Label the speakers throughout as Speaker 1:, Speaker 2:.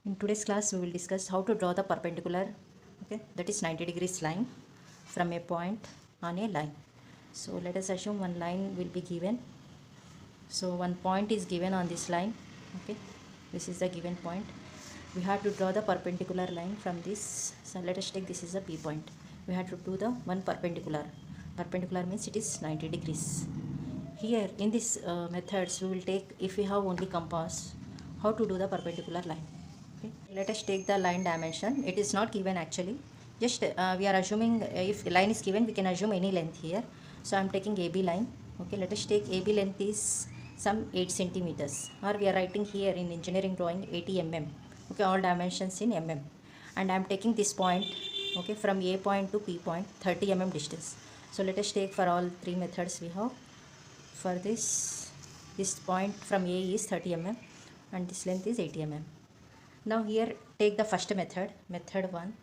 Speaker 1: In today's class, we will discuss how to draw the perpendicular, that is 90 degrees line from a point on a line. So let us assume one line will be given. So one point is given on this line. This is the given point. We have to draw the perpendicular line from this. So let us take this is a P point. We have to do the one perpendicular. Perpendicular means it is 90 degrees. Here in this methods, we will take, if we have only compass, how to do the perpendicular line. Let us take the line dimension. It is not given actually. Just we are assuming if line is given, we can assume any length here. So I am taking AB line. Let us take AB length is some 8 centimeters, or we are writing here in engineering drawing 80 mm. All dimensions in mm. And I am taking this point, from A point to P point, 30 mm distance. So let us take for all three methods we have. For this point from A is 30 mm and this length is 80 mm. Now here take the first method 1.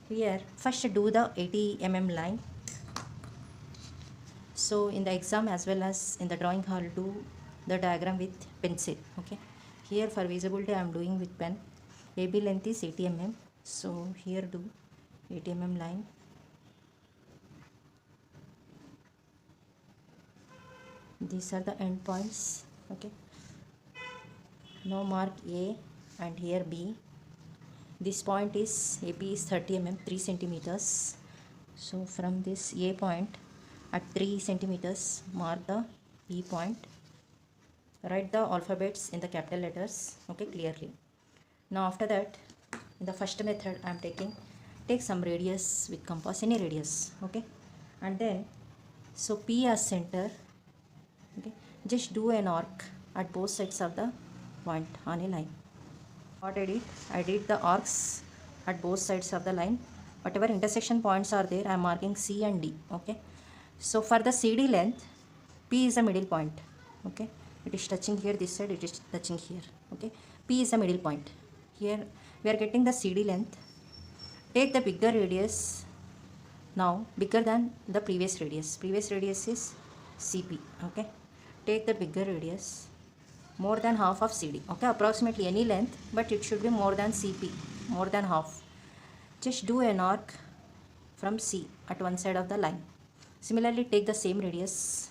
Speaker 1: Here first do the 80 mm line. So in the exam as well as in the drawing hall, do the diagram with pencil. Here for visibility I am doing with pen. AB length is 80 mm. So here do 80 mm line. These are the end points. Now mark A and here B. This point is AB is 30 mm, 3 centimeters. So from this A point at 3 centimeters, mark the B point. Write the alphabets in the capital letters, clearly. Now after that, in the first method I am take some radius with compass, any radius, and then so P as center, just do an arc at both sides of the point on a line. What I did the arcs at both sides of the line. Whatever intersection points are there, I am marking C and D. So for the CD length, P is a middle point. It is touching here, this side it is touching here. P is a middle point. Here we are getting the CD length. Take the bigger radius, now bigger than the previous radius. Previous radius is CP. Take the bigger radius, more than half of CD. Approximately any length, but it should be more than CP, more than half. Just do an arc from C at one side of the line. Similarly, take the same radius,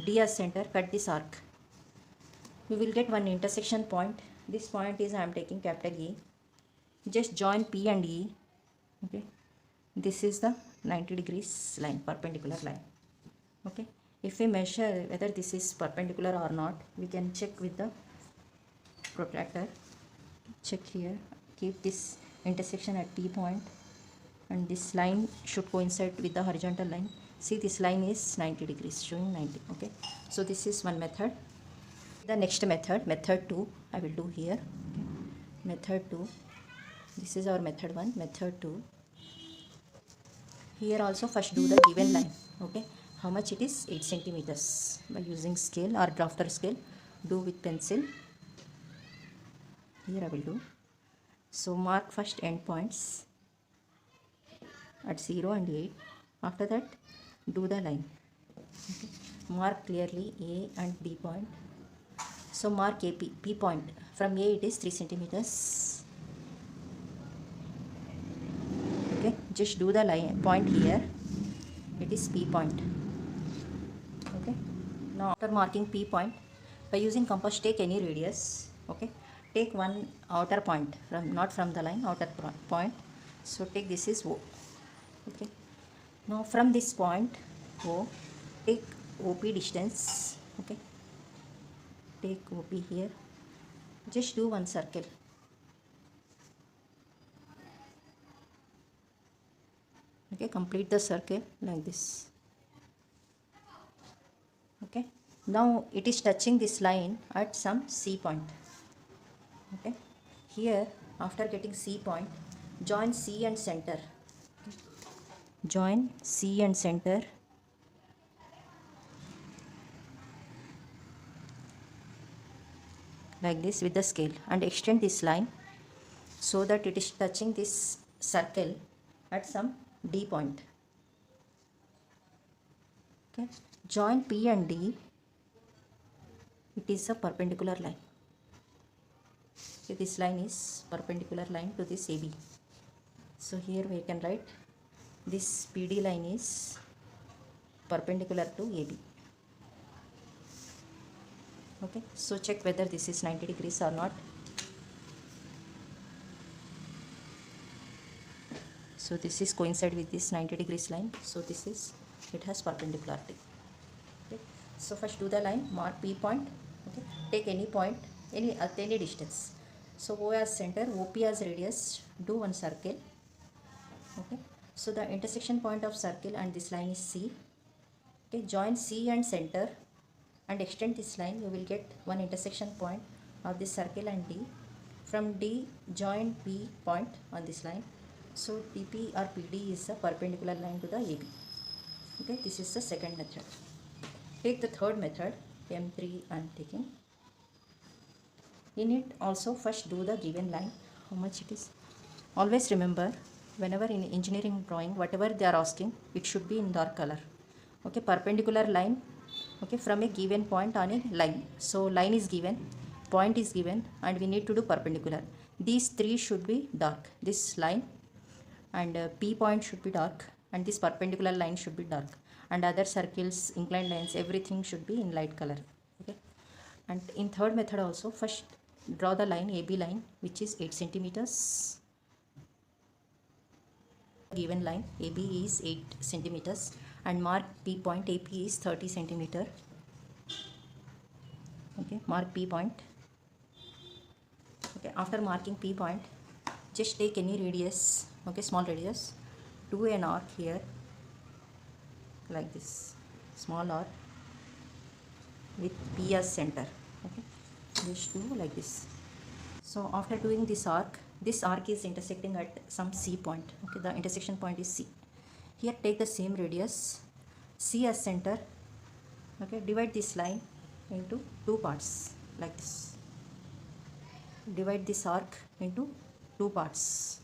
Speaker 1: D as center, cut this arc. We will get one intersection point. This point is I am taking capital E. Just join P and E. This is the 90 degrees line, perpendicular line. If we measure whether this is perpendicular or not, we can check with the protractor. Check here, keep this intersection at P point and this line should coincide with the horizontal line. See, this line is 90 degrees, showing 90. So this is one method. The next method, method 2, I will do here. Method 2, this is our method 1, method 2. Here also first do the given line. How much it is? 8 centimeters. By using scale or drafter scale, do with pencil. Here I will do. So mark first end points at 0 and 8. After that, do the line. Mark clearly A and B point. So mark AP, P point. From A it is 3 centimeters. Just do the line point here. It is P point. Now after marking P point, by using compass, take any radius. Take one outer point, not from the line, outer point. So take this is O. Now from this point O, take OP distance. Take OP here. Just do one circle. Complete the circle like this. Now it is touching this line at some C point. Here after getting C point, join C and center. Join C and center. Like this with the scale, and extend this line so that it is touching this circle at some D point. Join P and D. It is a perpendicular line. Okay, this line is perpendicular line to this AB. So here we can write this PD line is perpendicular to AB. Okay, so check whether this is 90 degrees or not. So this is coincide with this 90 degrees line. So this is, it has perpendicularity. Okay, so first do the line, mark P point. Okay, take any point, at any distance. So O as center, OP as radius, do one circle. Okay, so the intersection point of circle and this line is C. Okay, join C and center and extend this line. You will get one intersection point of this circle and D. From D, join P point on this line. So PP or PD is a perpendicular line to the AB. Okay, this is the second method. Take the third method, M3 I am taking. In it also first do the given line, how much it is. Always remember, whenever in engineering drawing, whatever they are asking, it should be in dark color. Okay, perpendicular line, okay, from a given point on a line. So line is given, point is given, and we need to do perpendicular. These three should be dark. This line and P point should be dark, and this perpendicular line should be dark, and other circles, inclined lines, everything should be in light color. Okay, and in third method also, first draw the line, AB line, which is 8 centimeters. Given line AB is 8 centimeters, and mark P point, AP is 30 centimeter. Okay, mark P point. Okay, after marking P point, just take any radius, okay, small radius, do an arc here like this, small arc with P as center. Okay, just do like this. So after doing this arc is intersecting at some C point. Okay, the intersection point is C. Here take the same radius, C as center. Okay, divide this line into two parts like this. Divide this arc into two parts.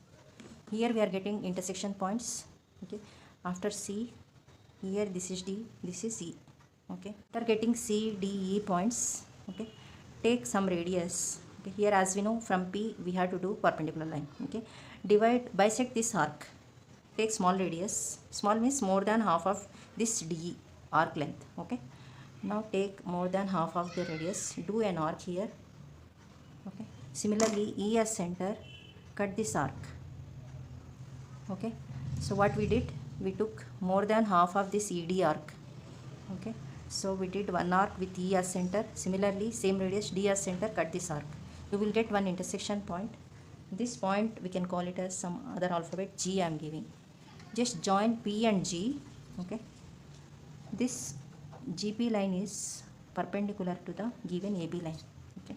Speaker 1: Here we are getting intersection points. Okay, after C, here this is D, this is E. Okay, after getting C, D, E points, okay, take some radius. Okay, here as we know from P we have to do perpendicular line. Okay, bisect this arc. Take small radius. Small means more than half of this D arc length. Okay, now take more than half of the radius. Do an arc here. Okay, similarly E as center, cut this arc. Okay, so what we did, we took more than half of this ED arc. Okay, so we did one arc with E as center. Similarly, same radius, D as center, cut this arc. You will get one intersection point. This point we can call it as some other alphabet, G I am giving. Just join P and G. Okay, this GP line is perpendicular to the given AB line. Okay,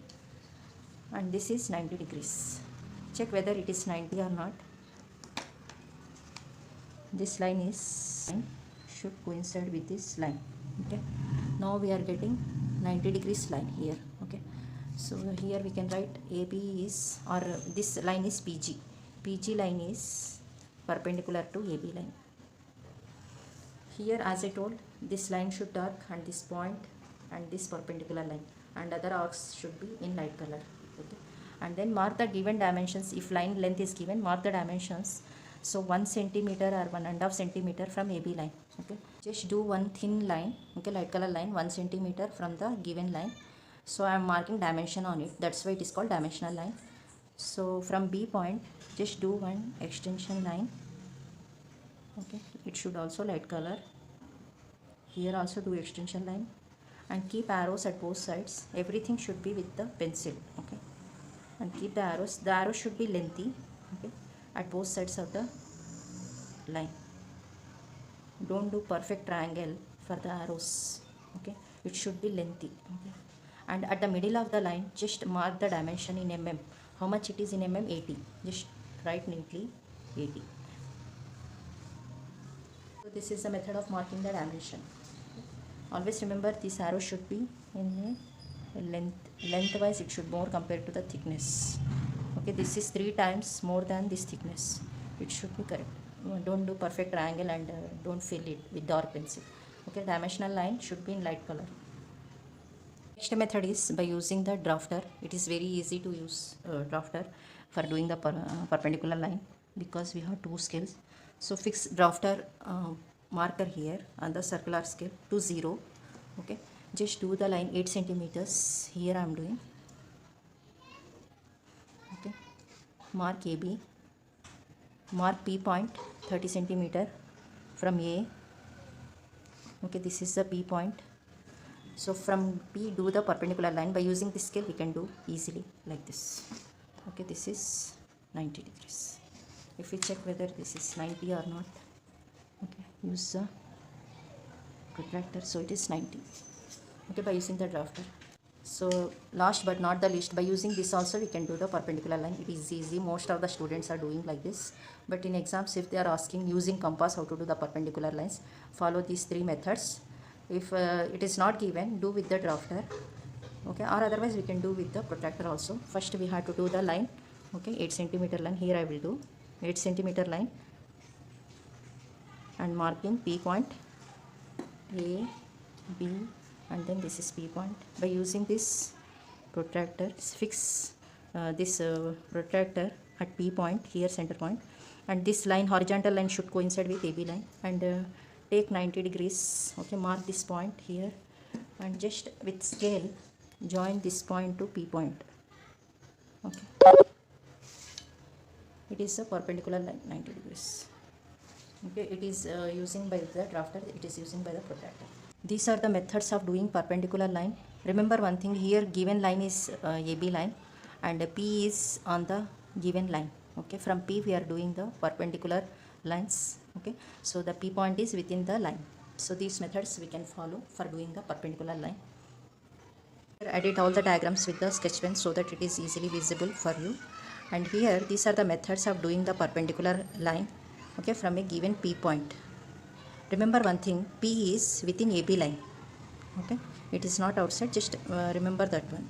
Speaker 1: and this is 90 degrees. Check whether it is 90 or not. This line should coincide with this line. Okay, now we are getting 90 degrees line here. Okay, so here we can write AB is, or this line is PG. PG line is perpendicular to AB line. Here as I told, this line should dark, and this point and this perpendicular line, and other arcs should be in light color. Okay, and then mark the given dimensions. If line length is given, mark the dimensions. So 1 centimeter or 1.5 centimeter from AB line. Okay, just do one thin line, okay, light color line, 1 centimeter from the given line. So I am marking dimension on it. That's why it is called dimensional line. So from B point, just do one extension line. Okay, it should also light color. Here also do extension line, and keep arrows at both sides. Everything should be with the pencil. Okay, and keep the arrows. The arrow should be lengthy. Okay, at both sides of the line. Don't do perfect triangle for the arrows. Okay, it should be lengthy. Okay, and at the middle of the line, just mark the dimension in mm. How much it is in mm? 80. Just write neatly 80. So this is the method of marking the dimension. Always remember, this arrow should be in lengthwise. It should more compared to the thickness. Okay, this is 3 times more than this thickness. It should be correct. Don't do perfect triangle and don't fill it with dark pencil. Okay, dimensional line should be in light color. Next method is by using the drafter. It is very easy to use drafter for doing the perpendicular line, because we have two scales. So fix drafter marker here on the circular scale to 0. Okay, just do the line 8 centimeters. Here I am doing. Okay, mark AB, mark P point 30 centimeter from A. Okay, this is the P point. So from P, do the perpendicular line. By using this scale we can do easily like this. Okay, this is 90 degrees. If we check whether this is 90 or not, okay, use the protractor. So it is 90. Okay, by using the drafter. So last but not the least, by using this also we can do the perpendicular line. It is easy. Most of the students are doing like this. But in exams, if they are asking using compass how to do the perpendicular lines, follow these 3 methods. If it is not given, do with the drafter. Okay, or otherwise we can do with the protractor also. First we have to do the line. Okay, 8 centimeter line. Here I will do 8 centimeter line and marking P point, A, B, and then this is P point. By using this protractor, fix this protractor at P point, here center point, and this line, horizontal line, should coincide with AB line, and take 90 degrees. Okay, mark this point here and just with scale join this point to P point. Okay, it is a perpendicular line 90 degrees. Okay, it is using by the drafter, it is using by the protractor. These are the methods of doing perpendicular line. Remember one thing, here given line is AB line and P is on the given line. Okay, from P we are doing the perpendicular lines. Okay, so the P point is within the line. So these methods we can follow for doing the perpendicular line. Edit all the diagrams with the sketch pen so that it is easily visible for you. And here these are the methods of doing the perpendicular line. Okay, from a given P point. Remember one thing, P is within AB line. Okay, it is not outside, just remember that one.